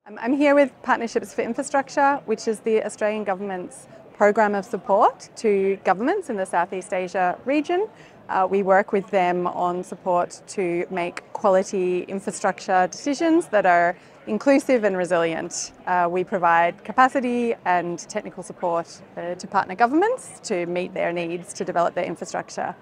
I'm here with Partnerships for Infrastructure, which is the Australian Government's program of support to governments in the Southeast Asia region. We work with them on support to make quality infrastructure decisions that are inclusive and resilient. We provide capacity and technical support to partner governments to meet their needs to develop their infrastructure.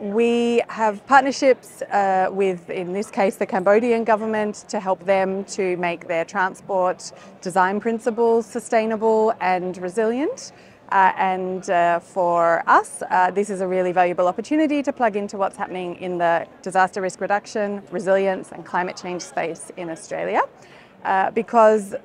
We have partnerships with, in this case, the Cambodian government to help them to make their transport design principles sustainable and resilient. For us, this is a really valuable opportunity to plug into what's happening in the disaster risk reduction, resilience and climate change space in Australia. Because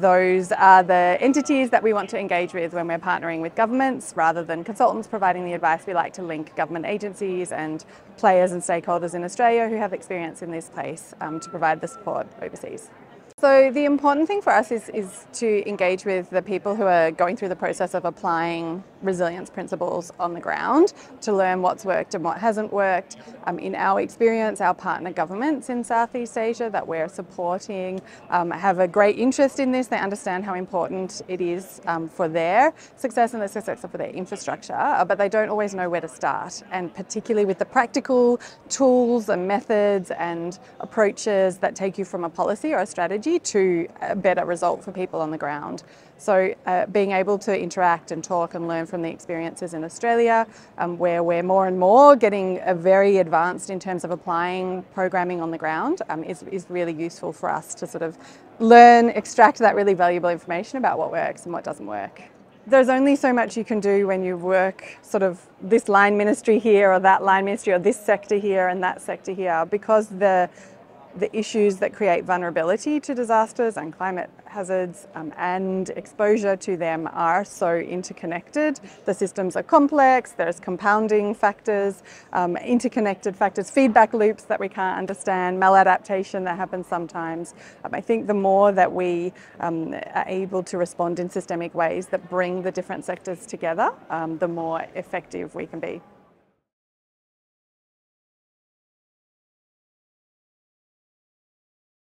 those are the entities that we want to engage with when we're partnering with governments. Rather than consultants providing the advice, we like to link government agencies and players and stakeholders in Australia who have experience in this space to provide the support overseas. So the important thing for us is to engage with the people who are going through the process of applying resilience principles on the ground to learn what's worked and what hasn't worked. In our experience, our partner governments in Southeast Asia that we're supporting have a great interest in this. They understand how important it is for their success and the success of their infrastructure, but they don't always know where to start. And particularly with the practical tools and methods and approaches that take you from a policy or a strategy to a better result for people on the ground. So being able to interact and talk and learn from the experiences in Australia, where we're more and more getting very advanced in terms of applying programming on the ground, is really useful for us to sort of learn, extract that really valuable information about what works and what doesn't work. There's only so much you can do when you work sort of this line ministry here or that line ministry or this sector here and that sector here, because the issues that create vulnerability to disasters and climate hazards and exposure to them are so interconnected. The systems are complex, there's compounding factors, interconnected factors, feedback loops that we can't understand, maladaptation that happens sometimes. I think the more that we are able to respond in systemic ways that bring the different sectors together, the more effective we can be.